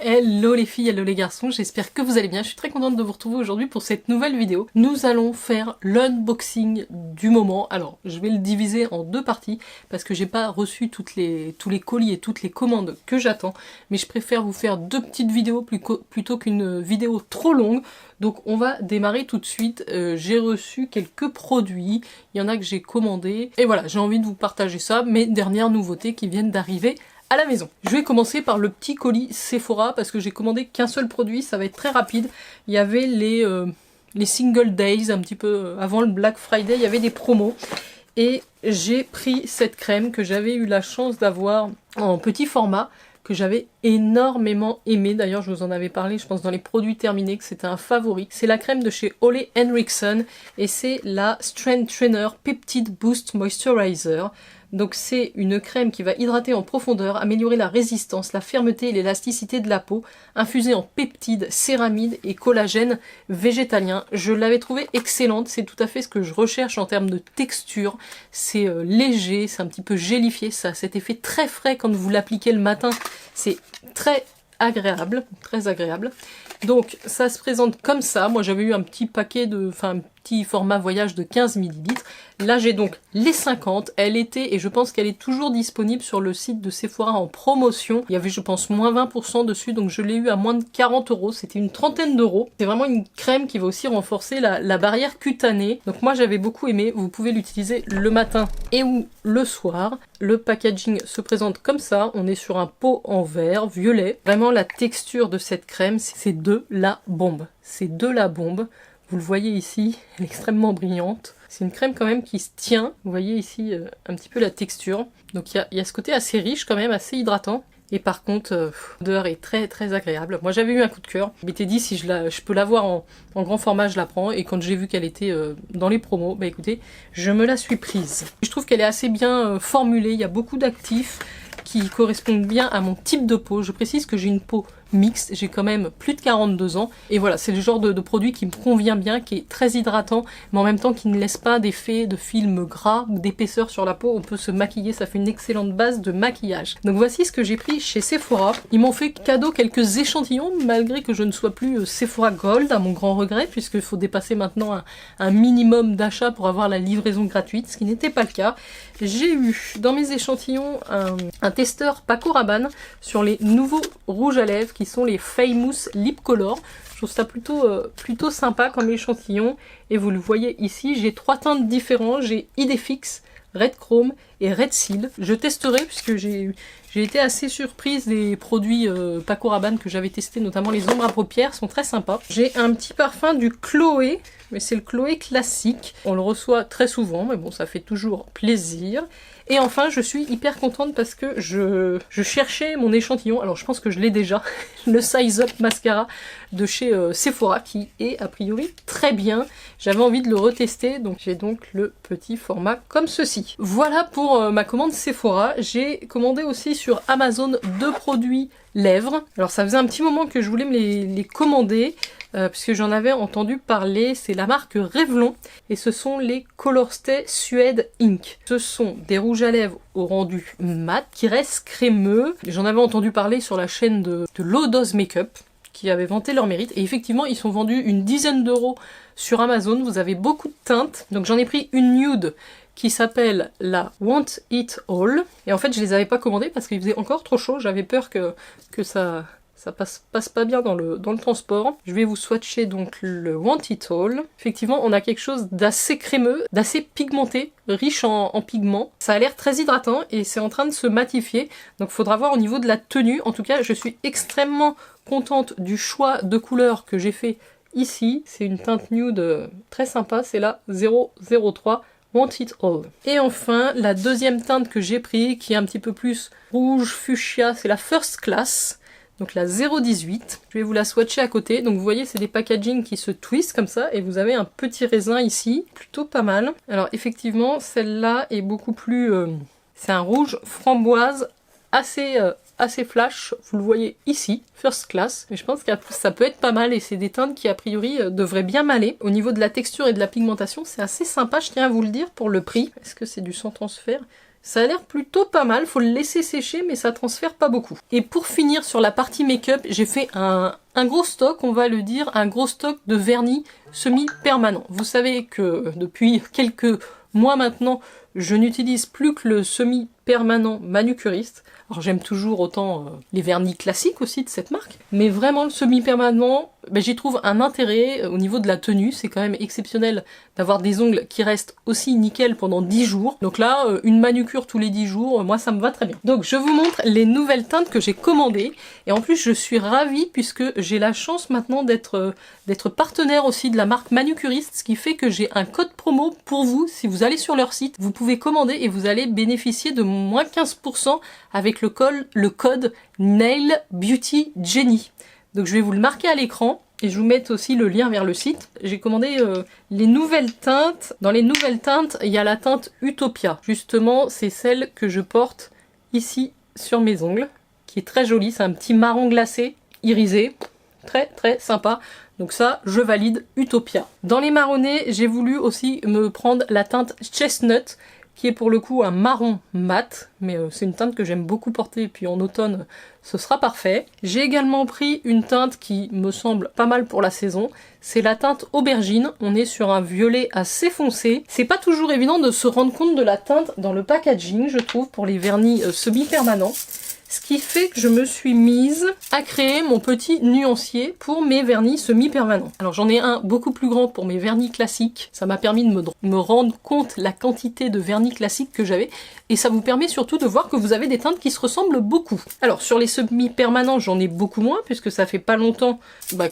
Hello les filles, hello les garçons, j'espère que vous allez bien. Je suis très contente de vous retrouver aujourd'hui pour cette nouvelle vidéo. Nous allons faire l'unboxing du moment. Alors, je vais le diviser en deux parties parce que j'ai pas reçu tous les colis et toutes les commandes que j'attends. Mais je préfère vous faire deux petites vidéos plutôt qu'une vidéo trop longue. Donc on va démarrer tout de suite. J'ai reçu quelques produits, il y en a que j'ai commandé. Et voilà, j'ai envie de vous partager ça, mes dernières nouveautés qui viennent d'arriver à la maison. Je vais commencer par le petit colis Sephora parce que j'ai commandé qu'un seul produit, ça va être très rapide. Il y avait les single days, un petit peu avant le Black Friday, il y avait des promos. Et j'ai pris cette crème que j'avais eu la chance d'avoir en petit format, que j'avais énormément aimé. D'ailleurs, je vous en avais parlé, je pense, dans les produits terminés, que c'était un favori. C'est la crème de chez Ole Henriksen et c'est la Strength Trainer Peptide Boost Moisturizer. Donc c'est une crème qui va hydrater en profondeur, améliorer la résistance, la fermeté et l'élasticité de la peau, infusée en peptides, céramides et collagène végétalien. Je l'avais trouvée excellente, c'est tout à fait ce que je recherche en termes de texture. C'est léger, c'est un petit peu gélifié, ça a cet effet très frais quand vous l'appliquez le matin. C'est très agréable, très agréable. Donc ça se présente comme ça. Moi j'avais eu un petit paquet un petit format voyage de 15 ml. Là j'ai donc les 50. Elle était, et je pense qu'elle est toujours disponible sur le site de Sephora en promotion. Il y avait je pense moins 20% dessus, donc je l'ai eu à moins de 40 €. C'était une trentaine d'euros. C'est vraiment une crème qui va aussi renforcer la barrière cutanée. Donc moi j'avais beaucoup aimé. Vous pouvez l'utiliser le matin et ou le soir. Le packaging se présente comme ça. On est sur un pot en verre violet. Vraiment la texture de cette crème, c'est de la bombe. C'est de la bombe. Vous le voyez ici, elle est extrêmement brillante. C'est une crème quand même qui se tient. Vous voyez ici un petit peu la texture. Donc il y a ce côté assez riche quand même, assez hydratant. Et par contre, l'odeur est très très agréable. Moi j'avais eu un coup de cœur. Je m'étais dit si je peux l'avoir en grand format, je la prends. Et quand j'ai vu qu'elle était dans les promos, bah écoutez, je me la suis prise. Je trouve qu'elle est assez bien formulée. Il y a beaucoup d'actifs qui correspondent bien à mon type de peau. Je précise que j'ai une peau mixte, j'ai quand même plus de 42 ans et voilà, c'est le genre de produit qui me convient bien, qui est très hydratant mais en même temps qui ne laisse pas d'effet de film gras ou d'épaisseur sur la peau. On peut se maquiller, ça fait une excellente base de maquillage. Donc voici ce que j'ai pris chez Sephora. Ils m'ont fait cadeau quelques échantillons malgré que je ne sois plus Sephora Gold, à mon grand regret, puisqu'il faut dépasser maintenant un minimum d'achat pour avoir la livraison gratuite, ce qui n'était pas le cas. J'ai eu dans mes échantillons un testeur Paco Rabanne sur les nouveaux rouges à lèvres qui sont les Famous Lip Color. Je trouve ça plutôt sympa comme échantillon. Et vous le voyez ici, j'ai trois teintes différentes. J'ai Idéfix, Red Chrome et Red Seal. Je testerai puisque j'ai été assez surprise des produits Paco Rabanne que j'avais testés, notamment les ombres à paupières, sont très sympas. J'ai un petit parfum du Chloé, mais c'est le Chloé classique. On le reçoit très souvent, mais bon, ça fait toujours plaisir. Et enfin, je suis hyper contente parce que je cherchais mon échantillon, alors je pense que je l'ai déjà, le Size Up Mascara de chez Sephora, qui est a priori très bien. J'avais envie de le retester, donc j'ai donc le petit format comme ceci. Voilà pour ma commande Sephora. J'ai commandé aussi sur Amazon 2 produits lèvres. Alors ça faisait un petit moment que je voulais me les commander, puisque j'en avais entendu parler. C'est la marque Revlon et ce sont les Colorstay Suede Ink. Ce sont des rouges à lèvres au rendu mat qui restent crémeux. J'en avais entendu parler sur la chaîne de Low Dose Makeup qui avait vanté leur mérite et effectivement ils sont vendus une dizaine d'euros sur Amazon. Vous avez beaucoup de teintes, donc j'en ai pris une nude qui s'appelle la Want It All. Et en fait, je les avais pas commandées parce qu'il faisait encore trop chaud. J'avais peur que ça passe pas bien dans le transport. Je vais vous swatcher donc le Want It All. Effectivement, on a quelque chose d'assez crémeux, d'assez pigmenté, riche en pigments. Ça a l'air très hydratant et c'est en train de se matifier. Donc, faudra voir au niveau de la tenue. En tout cas, je suis extrêmement contente du choix de couleurs que j'ai fait ici. C'est une teinte nude très sympa. C'est la 003. Want It All. Et enfin, la deuxième teinte que j'ai pris, qui est un petit peu plus rouge fuchsia, c'est la First Class, donc la 018. Je vais vous la swatcher à côté. Donc vous voyez, c'est des packagings qui se twistent comme ça, et vous avez un petit raisin ici, plutôt pas mal. Alors effectivement, celle-là est beaucoup plus... c'est un rouge framboise assez flash, vous le voyez ici, First Class, mais je pense que ça peut être pas mal et c'est des teintes qui a priori devraient bien m'aller. Au niveau de la texture et de la pigmentation, c'est assez sympa, je tiens à vous le dire, pour le prix. Est-ce que c'est du sans transfert? Ça a l'air plutôt pas mal, faut le laisser sécher mais ça transfère pas beaucoup. Et pour finir sur la partie make-up, j'ai fait un gros stock, on va le dire, un gros stock de vernis semi-permanent. Vous savez que depuis quelques mois maintenant, je n'utilise plus que le semi-permanent manucuriste. Alors j'aime toujours autant les vernis classiques aussi de cette marque, mais vraiment le semi-permanent, j'y trouve un intérêt au niveau de la tenue. C'est quand même exceptionnel d'avoir des ongles qui restent aussi nickel pendant 10 jours. Donc là, une manucure tous les 10 jours, moi ça me va très bien. Donc je vous montre les nouvelles teintes que j'ai commandées, et en plus je suis ravie puisque j'ai la chance maintenant d'être partenaire aussi de la marque manucuriste, ce qui fait que j'ai un code promo pour vous. Si vous allez sur leur site, vous pouvez commander et vous allez bénéficier de moins 15% avec le code Nail Beauty Jenny. Donc je vais vous le marquer à l'écran et je vous mets aussi le lien vers le site. J'ai commandé les nouvelles teintes. Dans les nouvelles teintes, il y a la teinte Utopia. Justement, c'est celle que je porte ici sur mes ongles, qui est très jolie. C'est un petit marron glacé, irisé, très très sympa. Donc ça, je valide Utopia. Dans les marronnés, j'ai voulu aussi me prendre la teinte Chestnut, qui est pour le coup un marron mat, mais c'est une teinte que j'aime beaucoup porter, et puis en automne, ce sera parfait. J'ai également pris une teinte qui me semble pas mal pour la saison, c'est la teinte Aubergine. On est sur un violet assez foncé. C'est pas toujours évident de se rendre compte de la teinte dans le packaging, je trouve, pour les vernis semi-permanents. Ce qui fait que je me suis mise à créer mon petit nuancier pour mes vernis semi-permanents. Alors j'en ai un beaucoup plus grand pour mes vernis classiques. Ça m'a permis de me rendre compte la quantité de vernis classiques que j'avais. Et ça vous permet surtout de voir que vous avez des teintes qui se ressemblent beaucoup. Alors sur les semi-permanents, j'en ai beaucoup moins puisque ça fait pas longtemps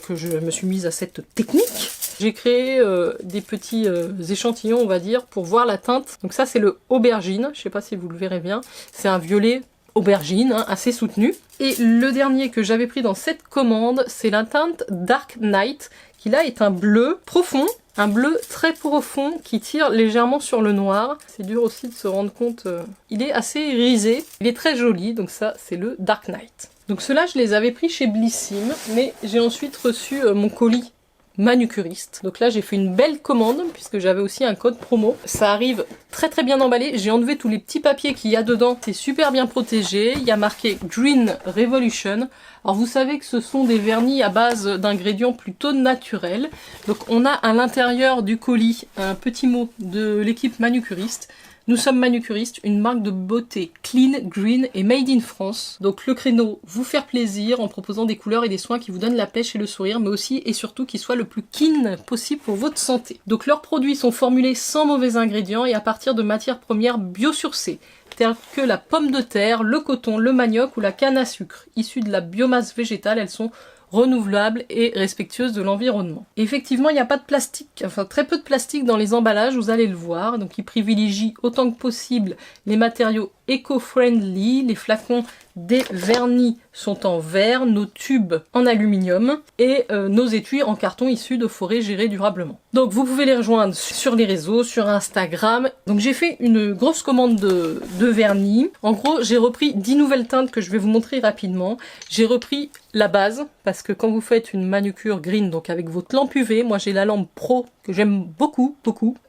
que je me suis mise à cette technique. J'ai créé des petits échantillons, on va dire, pour voir la teinte. Donc ça c'est le Aubergine, je sais pas si vous le verrez bien. C'est un violet aubergine, assez soutenu. Et le dernier que j'avais pris dans cette commande, c'est la teinte Dark Night, qui là est un bleu profond, un bleu très profond qui tire légèrement sur le noir. C'est dur aussi de se rendre compte, il est assez irisé, il est très joli, donc ça c'est le Dark Night. Donc ceux-là je les avais pris chez Blissim, mais j'ai ensuite reçu mon colis manucuriste. Donc là j'ai fait une belle commande puisque j'avais aussi un code promo. Ça arrive très très bien emballé. J'ai enlevé tous les petits papiers qu'il y a dedans. C'est super bien protégé. Il y a marqué Green Revolution. Alors vous savez que ce sont des vernis à base d'ingrédients plutôt naturels. Donc on a à l'intérieur du colis un petit mot de l'équipe manucuriste. Nous sommes manucuristes, une marque de beauté clean, green et made in France. Donc le créneau, vous faire plaisir en proposant des couleurs et des soins qui vous donnent la pêche et le sourire, mais aussi et surtout qui soient le plus clean possible pour votre santé. Donc leurs produits sont formulés sans mauvais ingrédients et à partir de matières premières biosourcées, telles que la pomme de terre, le coton, le manioc ou la canne à sucre. Issues de la biomasse végétale, elles sont renouvelable et respectueuse de l'environnement. Effectivement, il n'y a pas de plastique, enfin très peu de plastique dans les emballages, vous allez le voir. Donc ils privilégient autant que possible les matériaux éco-friendly. Les flacons des vernis sont en verre, nos tubes en aluminium et nos étuis en carton issus de forêts gérées durablement. Donc vous pouvez les rejoindre sur les réseaux, sur Instagram. Donc j'ai fait une grosse commande de vernis. En gros, j'ai repris 10 nouvelles teintes que je vais vous montrer rapidement. J'ai repris la base, parce que quand vous faites une manucure green, donc avec votre lampe UV, moi j'ai la lampe Pro que j'aime beaucoup,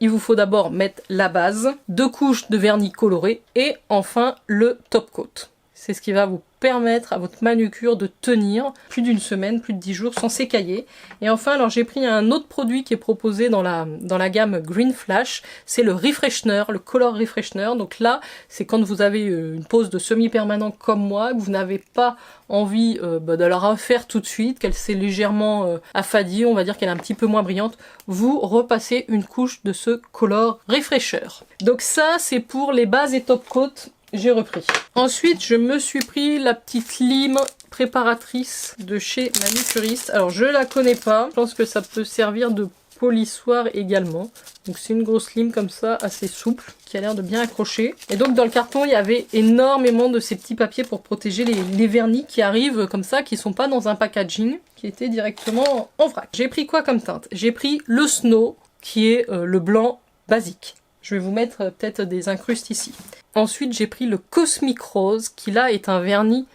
il vous faut d'abord mettre la base, 2 couches de vernis coloré et enfin le top coat. C'est ce qui va vous permettre à votre manucure de tenir plus d'une semaine, plus de 10 jours sans s'écailler. Et enfin, alors j'ai pris un autre produit qui est proposé dans la gamme Green Flash, c'est le Refreshener, le Color Refreshener. Donc là, c'est quand vous avez une pose de semi-permanent comme moi, que vous n'avez pas envie de la refaire tout de suite, qu'elle s'est légèrement affadie, on va dire qu'elle est un petit peu moins brillante, vous repassez une couche de ce Color Refresher. Donc ça, c'est pour les bases et top coat. J'ai repris. Ensuite, je me suis pris la petite lime préparatrice de chez Manucuriste. Alors, je la connais pas. Je pense que ça peut servir de polissoir également. Donc, c'est une grosse lime comme ça, assez souple, qui a l'air de bien accrocher. Et donc, dans le carton, il y avait énormément de ces petits papiers pour protéger les vernis qui arrivent comme ça, qui sont pas dans un packaging, qui étaient directement en vrac. J'ai pris quoi comme teinte? J'ai pris le Snow, qui est le blanc basique. Je vais vous mettre peut-être des incrustes ici. Ensuite, j'ai pris le Cosmic Rose, qui là est un vernis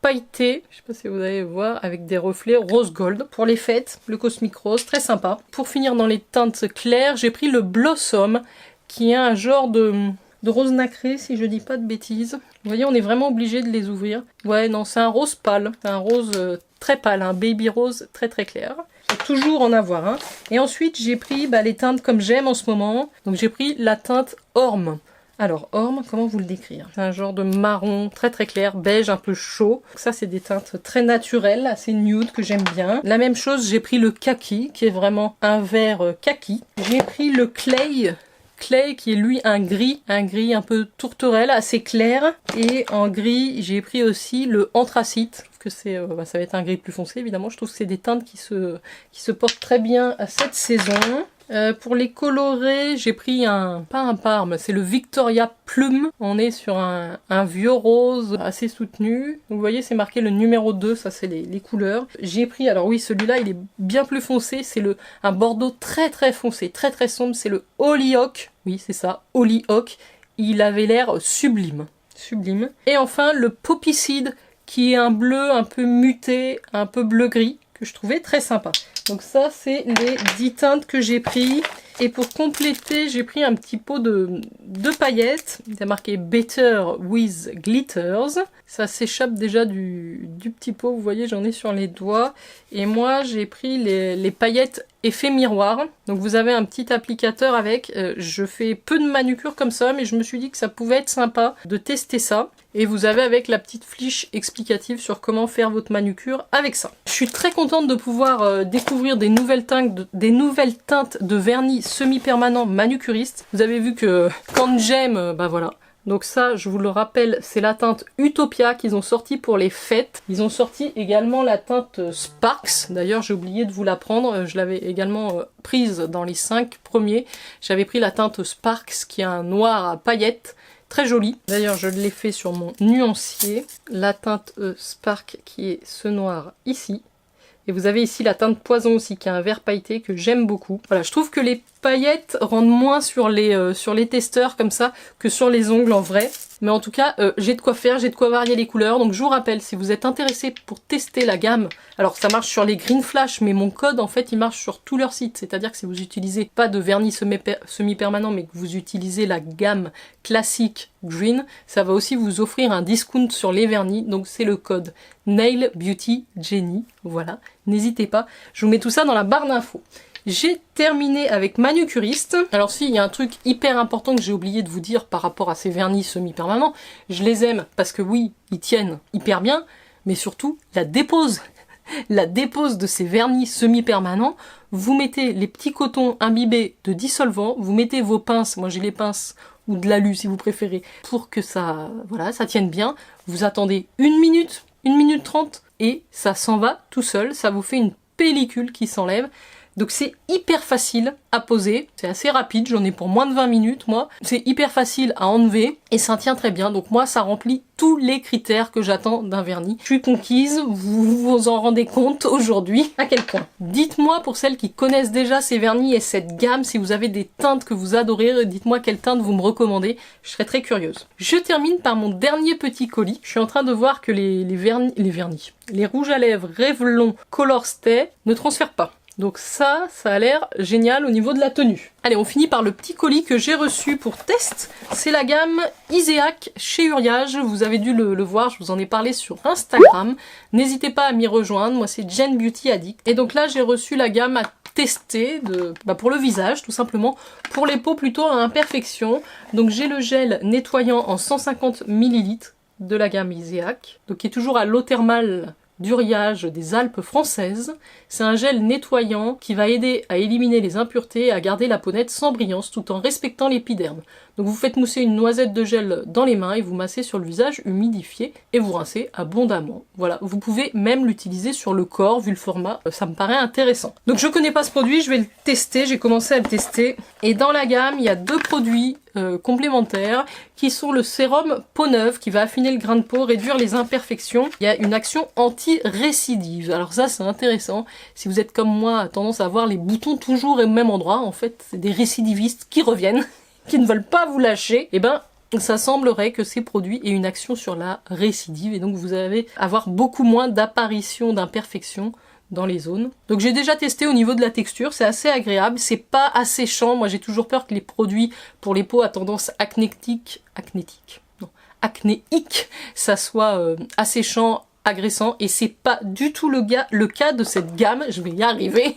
pailleté, je sais pas si vous allez voir, avec des reflets rose gold. Pour les fêtes, le Cosmic Rose, très sympa. Pour finir dans les teintes claires, j'ai pris le Blossom, qui est un genre de de rose nacré si je dis pas de bêtises. Vous voyez, on est vraiment obligé de les ouvrir. Ouais, non, c'est un rose pâle, un rose très pâle, un baby rose très très clair. Faut toujours en avoir un. Et ensuite, j'ai pris les teintes comme j'aime en ce moment. Donc j'ai pris la teinte Orme. Alors, Orme, comment vous le décrire? C'est un genre de marron très très clair, beige un peu chaud. Donc ça, c'est des teintes très naturelles, assez nude, que j'aime bien. La même chose, j'ai pris le kaki, qui est vraiment un vert kaki. J'ai pris le clay qui est lui un gris un peu tourterelle, assez clair. Et en gris, j'ai pris aussi le anthracite, que c'est, ça va être un gris plus foncé évidemment. Je trouve que c'est des teintes qui se portent très bien à cette saison. Pour les colorer, j'ai pris pas un Parme, c'est le Victoria Plum. On est sur un vieux rose assez soutenu. Vous voyez, c'est marqué le numéro 2, ça c'est les couleurs. J'ai pris, alors oui, celui-là, il est bien plus foncé, c'est un bordeaux très très foncé, très très sombre, c'est le Hollyhock. Oui, c'est ça, Hollyhock. Il avait l'air sublime, sublime. Et enfin, le Poppy Seed, qui est un bleu un peu muté, un peu bleu-gris, que je trouvais très sympa. Donc ça, c'est les 10 teintes que j'ai pris. Et pour compléter, j'ai pris un petit pot de paillettes. Il y a marqué Better with Glitters. Ça s'échappe déjà du petit pot, vous voyez, j'en ai sur les doigts. Et moi, j'ai pris les paillettes effet miroir. Donc vous avez un petit applicateur avec. Je fais peu de manucure comme ça, mais je me suis dit que ça pouvait être sympa de tester ça. Et vous avez avec la petite fiche explicative sur comment faire votre manucure avec ça. Je suis très contente de pouvoir découvrir des nouvelles teintes de vernis semi-permanent manucuriste. Vous avez vu que quand j'aime, voilà. Donc ça, je vous le rappelle, c'est la teinte Utopia qu'ils ont sorti pour les fêtes. Ils ont sorti également la teinte Sparks. D'ailleurs, j'ai oublié de vous la prendre. Je l'avais également prise dans les 5 premiers. J'avais pris la teinte Sparks qui est un noir à paillettes. Très joli. D'ailleurs, je l'ai fait sur mon nuancier. La teinte Spark qui est ce noir ici. Et vous avez ici la teinte Poison aussi, qui est un vert pailleté que j'aime beaucoup. Voilà, je trouve que les paillettes rendent moins sur les testeurs comme ça que sur les ongles en vrai. Mais en tout cas, j'ai de quoi faire, j'ai de quoi varier les couleurs. Donc je vous rappelle, si vous êtes intéressé pour tester la gamme, alors ça marche sur les Green Flash, mais mon code en fait il marche sur tout leur site. C'est-à-dire que si vous utilisez pas de vernis semi-permanent, mais que vous utilisez la gamme classique Green, ça va aussi vous offrir un discount sur les vernis. Donc c'est le code Nail Beauty Jenny. Voilà, n'hésitez pas. Je vous mets tout ça dans la barre d'infos. J'ai terminé avec manucuriste. Alors si, il y a un truc hyper important que j'ai oublié de vous dire par rapport à ces vernis semi-permanents. Je les aime parce que oui, ils tiennent hyper bien, mais surtout la dépose. La dépose de ces vernis semi-permanents, vous mettez les petits cotons imbibés de dissolvant, vous mettez vos pinces, moi j'ai les pinces ou de l'alu si vous préférez, pour que ça, voilà, ça tienne bien. Vous attendez 1 minute 30 et ça s'en va tout seul, ça vous fait une pellicule qui s'enlève. Donc c'est hyper facile à poser, c'est assez rapide, j'en ai pour moins de 20 minutes moi. C'est hyper facile à enlever et ça tient très bien. Donc moi ça remplit tous les critères que j'attends d'un vernis. Je suis conquise, vous vous en rendez compte aujourd'hui à quel point. Dites-moi pour celles qui connaissent déjà ces vernis et cette gamme, si vous avez des teintes que vous adorez, dites-moi quelle teinte vous me recommandez, je serais très curieuse. Je termine par mon dernier petit colis. Je suis en train de voir que les rouges à lèvres Revlon Color Stay ne transfèrent pas. Donc ça a l'air génial au niveau de la tenue. Allez, on finit par le petit colis que j'ai reçu pour test. C'est la gamme Iseak chez Uriage. Vous avez dû le voir, je vous en ai parlé sur Instagram. N'hésitez pas à m'y rejoindre. Moi, c'est Jen Beauty Addict. Et donc là, j'ai reçu la gamme à tester pour le visage, tout simplement. Pour les peaux, plutôt à imperfection. Donc j'ai le gel nettoyant en 150 ml de la gamme Iseak. Donc qui est toujours à l'eau thermale d'Uriage des Alpes françaises. C'est un gel nettoyant qui va aider à éliminer les impuretés et à garder la peau nette sans brillance tout en respectant l'épiderme. Donc vous faites mousser une noisette de gel dans les mains et vous massez sur le visage humidifié et vous rincez abondamment. Voilà, vous pouvez même l'utiliser sur le corps vu le format, ça me paraît intéressant. Donc je connais pas ce produit, je vais le tester, j'ai commencé à le tester. Et dans la gamme, il y a 2 produits complémentaires qui sont le sérum peau neuve qui va affiner le grain de peau, réduire les imperfections. Il y a une action anti-récidive. Alors ça c'est intéressant. Si vous êtes comme moi, tendance à avoir les boutons toujours au même endroit, en fait c'est des récidivistes qui reviennent, qui ne veulent pas vous lâcher, et ben ça semblerait que ces produits aient une action sur la récidive et donc vous allez avoir beaucoup moins d'apparitions d'imperfections dans les zones. Donc j'ai déjà testé au niveau de la texture, c'est assez agréable, c'est pas asséchant. Moi j'ai toujours peur que les produits pour les peaux à tendance acnéique, ça soit asséchant, agressant, et c'est pas du tout le cas de cette gamme, je vais y arriver.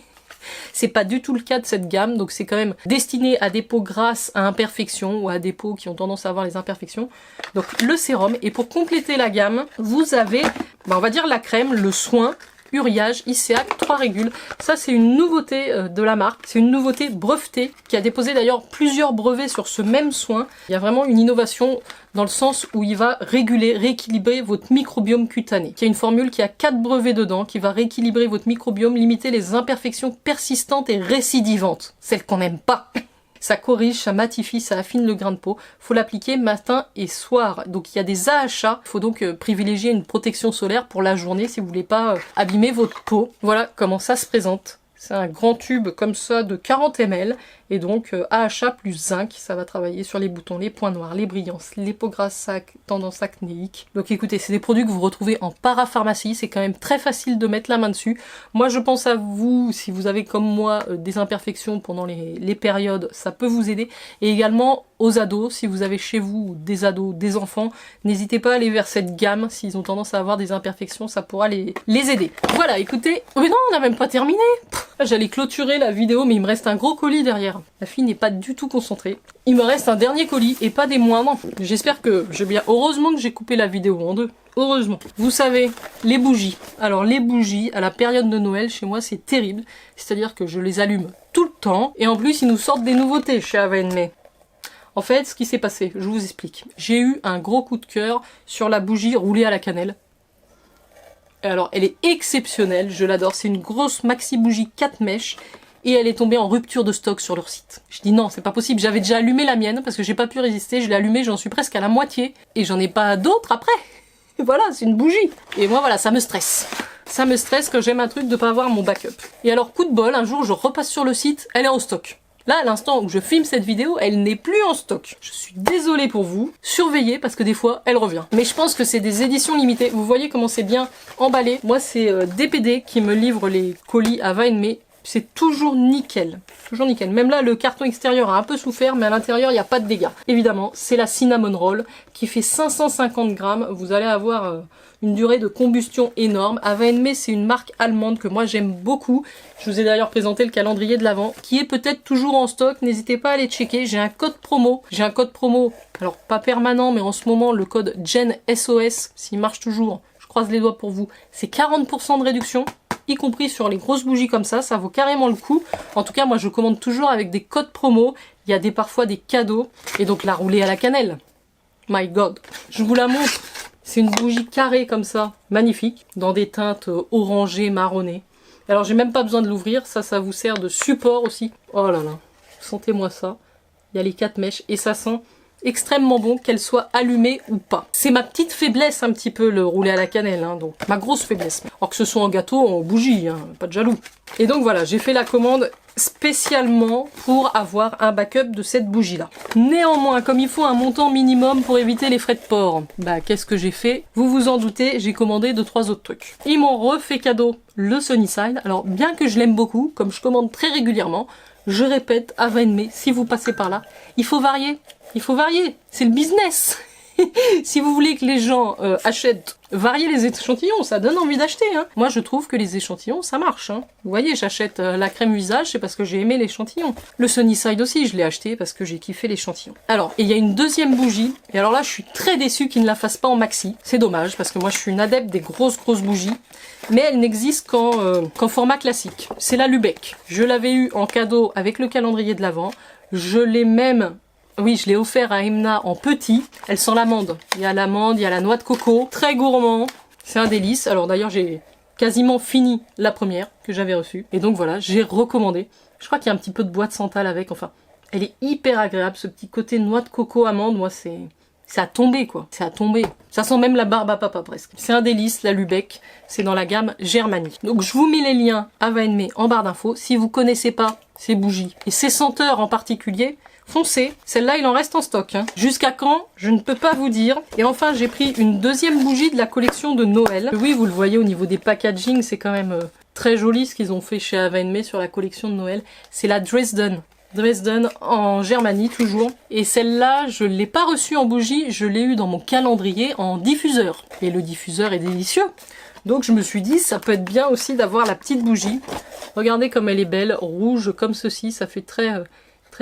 C'est pas du tout le cas de cette gamme, donc c'est quand même destiné à des peaux grasses à imperfections ou à des peaux qui ont tendance à avoir les imperfections. Donc le sérum, et pour compléter la gamme, vous avez, on va dire la crème, le soin, Uriage, ICEAC, 3 régules. Ça c'est une nouveauté de la marque, c'est une nouveauté brevetée qui a déposé d'ailleurs plusieurs brevets sur ce même soin. Il y a vraiment une innovation dans le sens où il va réguler, rééquilibrer votre microbiome cutané. Il y a une formule qui a 4 brevets dedans, qui va rééquilibrer votre microbiome, limiter les imperfections persistantes et récidivantes, celles qu'on n'aime pas. Ça corrige, ça matifie, ça affine le grain de peau. Faut l'appliquer matin et soir. Donc il y a des AHA. Il faut donc privilégier une protection solaire pour la journée si vous voulez pas abîmer votre peau. Voilà comment ça se présente. C'est un grand tube comme ça de 40 ml. Et donc AHA plus zinc, ça va travailler sur les boutons, les points noirs, les brillances, les peaux grasses tendance acnéique. Donc écoutez, c'est des produits que vous retrouvez en parapharmacie, c'est quand même très facile de mettre la main dessus. Moi je pense à vous, si vous avez comme moi des imperfections pendant les périodes, ça peut vous aider. Et également aux ados, si vous avez chez vous des ados, des enfants, n'hésitez pas à aller vers cette gamme, s'ils ont tendance à avoir des imperfections, ça pourra les aider. Voilà, écoutez, mais non, on n'a même pas terminé. J'allais clôturer la vidéo, mais il me reste un gros colis derrière. La fille n'est pas du tout concentrée. Il me reste un dernier colis, et pas des moindres. J'espère que j'ai bien... Heureusement que j'ai coupé la vidéo en deux. Heureusement. Vous savez, les bougies. Alors les bougies, à la période de Noël, chez moi, c'est terrible. C'est-à-dire que je les allume tout le temps. Et en plus, ils nous sortent des nouveautés chez Avenme. En fait, ce qui s'est passé, je vous explique. J'ai eu un gros coup de cœur sur la bougie roulée à la cannelle. Alors, elle est exceptionnelle, je l'adore. C'est une grosse maxi bougie 4 mèches. Et elle est tombée en rupture de stock sur leur site. Je dis non, c'est pas possible, j'avais déjà allumé la mienne parce que j'ai pas pu résister, je l'ai allumée, j'en suis presque à la moitié. Et j'en ai pas d'autres après. Et voilà, c'est une bougie. Et moi voilà, ça me stresse. Ça me stresse quand j'aime un truc de pas avoir mon backup. Et alors coup de bol, un jour je repasse sur le site, elle est en stock. Là, à l'instant où je filme cette vidéo, elle n'est plus en stock. Je suis désolée pour vous. Surveillez parce que des fois, elle revient. Mais je pense que c'est des éditions limitées. Vous voyez comment c'est bien emballé. Moi, c'est DPD qui me livre les colis à Avenme. C'est toujours nickel. Toujours nickel. Même là, le carton extérieur a un peu souffert, mais à l'intérieur, il n'y a pas de dégâts. Évidemment, c'est la Cinnamon Roll qui fait 550 grammes. Vous allez avoir une durée de combustion énorme. Avenme, c'est une marque allemande que moi, j'aime beaucoup. Je vous ai d'ailleurs présenté le calendrier de l'Avent, qui est peut-être toujours en stock. N'hésitez pas à aller checker. J'ai un code promo. Alors pas permanent, mais en ce moment, le code GENSOS, s'il marche toujours, je croise les doigts pour vous, c'est 40% de réduction. Y compris sur les grosses bougies comme ça vaut carrément le coup. En tout cas, moi je commande toujours avec des codes promo. Il y a parfois des cadeaux. Et donc la roulée à la cannelle. My God. Je vous la montre. C'est une bougie carrée comme ça, magnifique, dans des teintes orangées, marronnées. Alors j'ai même pas besoin de l'ouvrir, ça vous sert de support aussi. Oh là là, sentez-moi ça. Il y a les 4 mèches et ça sent extrêmement bon, qu'elle soit allumée ou pas. C'est ma petite faiblesse un petit peu, le roulé à la cannelle, hein, donc ma grosse faiblesse. Alors que ce soit en gâteau, en bougie, hein, pas de jaloux. Et donc voilà, j'ai fait la commande spécialement pour avoir un backup de cette bougie-là. Néanmoins, comme il faut un montant minimum pour éviter les frais de port, bah qu'est-ce que j'ai fait? Vous vous en doutez, j'ai commandé 2-3 autres trucs. Ils m'ont refait cadeau le Sunnyside. Alors bien que je l'aime beaucoup, comme je commande très régulièrement, je répète, Avenme, si vous passez par là, il faut varier. Il faut varier, c'est le business. Si vous voulez que les gens achètent, variez les échantillons, ça donne envie d'acheter. Hein. Moi, je trouve que les échantillons, ça marche. Hein. Vous voyez, j'achète la crème visage, c'est parce que j'ai aimé l'échantillon. Le Sunnyside aussi, je l'ai acheté parce que j'ai kiffé l'échantillon. Alors, il y a une deuxième bougie, et alors là, je suis très déçue qu'ils ne la fassent pas en maxi. C'est dommage, parce que moi, je suis une adepte des grosses bougies. Mais elle n'existe qu'en format classique. C'est la Lubeck. Je l'avais eu en cadeau avec le calendrier de l'Avent. Je l'ai même... Oui, je l'ai offert à Emna en petit. Elle sent l'amande. Il y a l'amande, il y a la noix de coco. Très gourmand. C'est un délice. Alors d'ailleurs, j'ai quasiment fini la première que j'avais reçue. Et donc voilà, j'ai recommandé. Je crois qu'il y a un petit peu de bois de santal avec. Enfin, elle est hyper agréable. Ce petit côté noix de coco, amande, moi, c'est à tomber, quoi. C'est à tomber. Ça sent même la barbe à papa, presque. C'est un délice, la Lubeck. C'est dans la gamme Germanie. Donc je vous mets les liens à Avenme en barre d'infos. Si vous connaissez pas ces bougies et ces senteurs en particulier, foncez, celle-là il en reste en stock. Hein. Jusqu'à quand? Je ne peux pas vous dire. Et enfin j'ai pris une deuxième bougie de la collection de Noël. Oui, vous le voyez au niveau des packaging, c'est quand même très joli ce qu'ils ont fait chez Ava May sur la collection de Noël. C'est la Dresden. Dresden en Germanie toujours. Et celle-là, je l'ai pas reçue en bougie, je l'ai eu dans mon calendrier en diffuseur. Et le diffuseur est délicieux. Donc je me suis dit, ça peut être bien aussi d'avoir la petite bougie. Regardez comme elle est belle, rouge comme ceci, ça fait très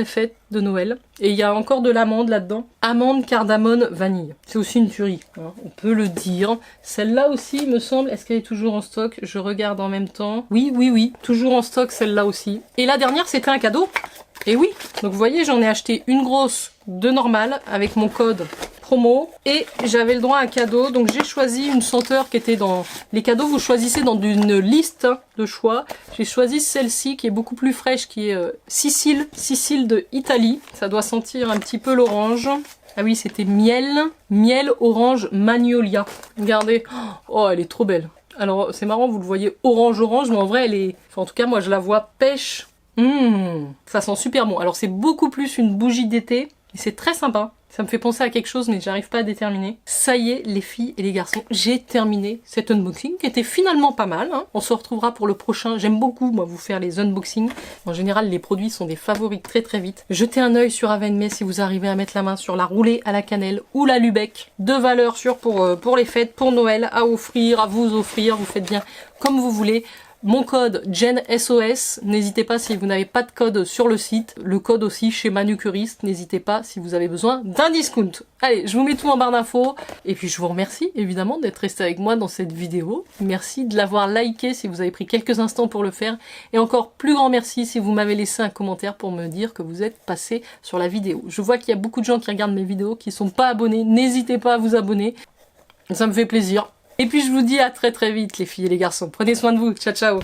fête de Noël. Et il y a encore de l'amande là-dedans. Amande, cardamone, vanille. C'est aussi une tuerie, hein, on peut le dire. Celle-là aussi, il me semble, est-ce qu'elle est toujours en stock? Je regarde en même temps. Oui, oui, oui, toujours en stock celle-là aussi. Et la dernière, c'était un cadeau. Et oui, donc vous voyez, j'en ai acheté une grosse, deux normales, avec mon code promo. Et j'avais le droit à un cadeau, donc j'ai choisi une senteur qui était dans... Les cadeaux, vous choisissez dans une liste de choix. J'ai choisi celle-ci, qui est beaucoup plus fraîche, qui est Sicile de Italie. Ça doit sentir un petit peu l'orange. Ah oui, c'était miel orange magnolia. Regardez, oh, elle est trop belle. Alors, c'est marrant, vous le voyez orange, mais en vrai, elle est... Enfin, en tout cas, moi, je la vois pêche. Ça sent super bon. Alors c'est beaucoup plus une bougie d'été et c'est très sympa. Ça me fait penser à quelque chose mais j'arrive pas à déterminer. Ça y est les filles et les garçons, j'ai terminé cet unboxing qui était finalement pas mal. Hein. On se retrouvera pour le prochain. J'aime beaucoup moi vous faire les unboxings. En général les produits sont des favoris très vite. Jetez un œil sur Ava May si vous arrivez à mettre la main sur la roulée à la cannelle ou la Lübeck. Deux valeurs sûres pour les fêtes, pour Noël, à offrir, à vous offrir. Vous faites bien comme vous voulez. Mon code JenSOS, n'hésitez pas si vous n'avez pas de code sur le site. Le code aussi chez Manucuriste, n'hésitez pas si vous avez besoin d'un discount. Allez, je vous mets tout en barre d'infos. Et puis je vous remercie évidemment d'être resté avec moi dans cette vidéo. Merci de l'avoir liké si vous avez pris quelques instants pour le faire. Et encore plus grand merci si vous m'avez laissé un commentaire pour me dire que vous êtes passé sur la vidéo. Je vois qu'il y a beaucoup de gens qui regardent mes vidéos qui sont pas abonnés. N'hésitez pas à vous abonner. Ça me fait plaisir. Et puis je vous dis à très vite les filles et les garçons. Prenez soin de vous. Ciao ciao.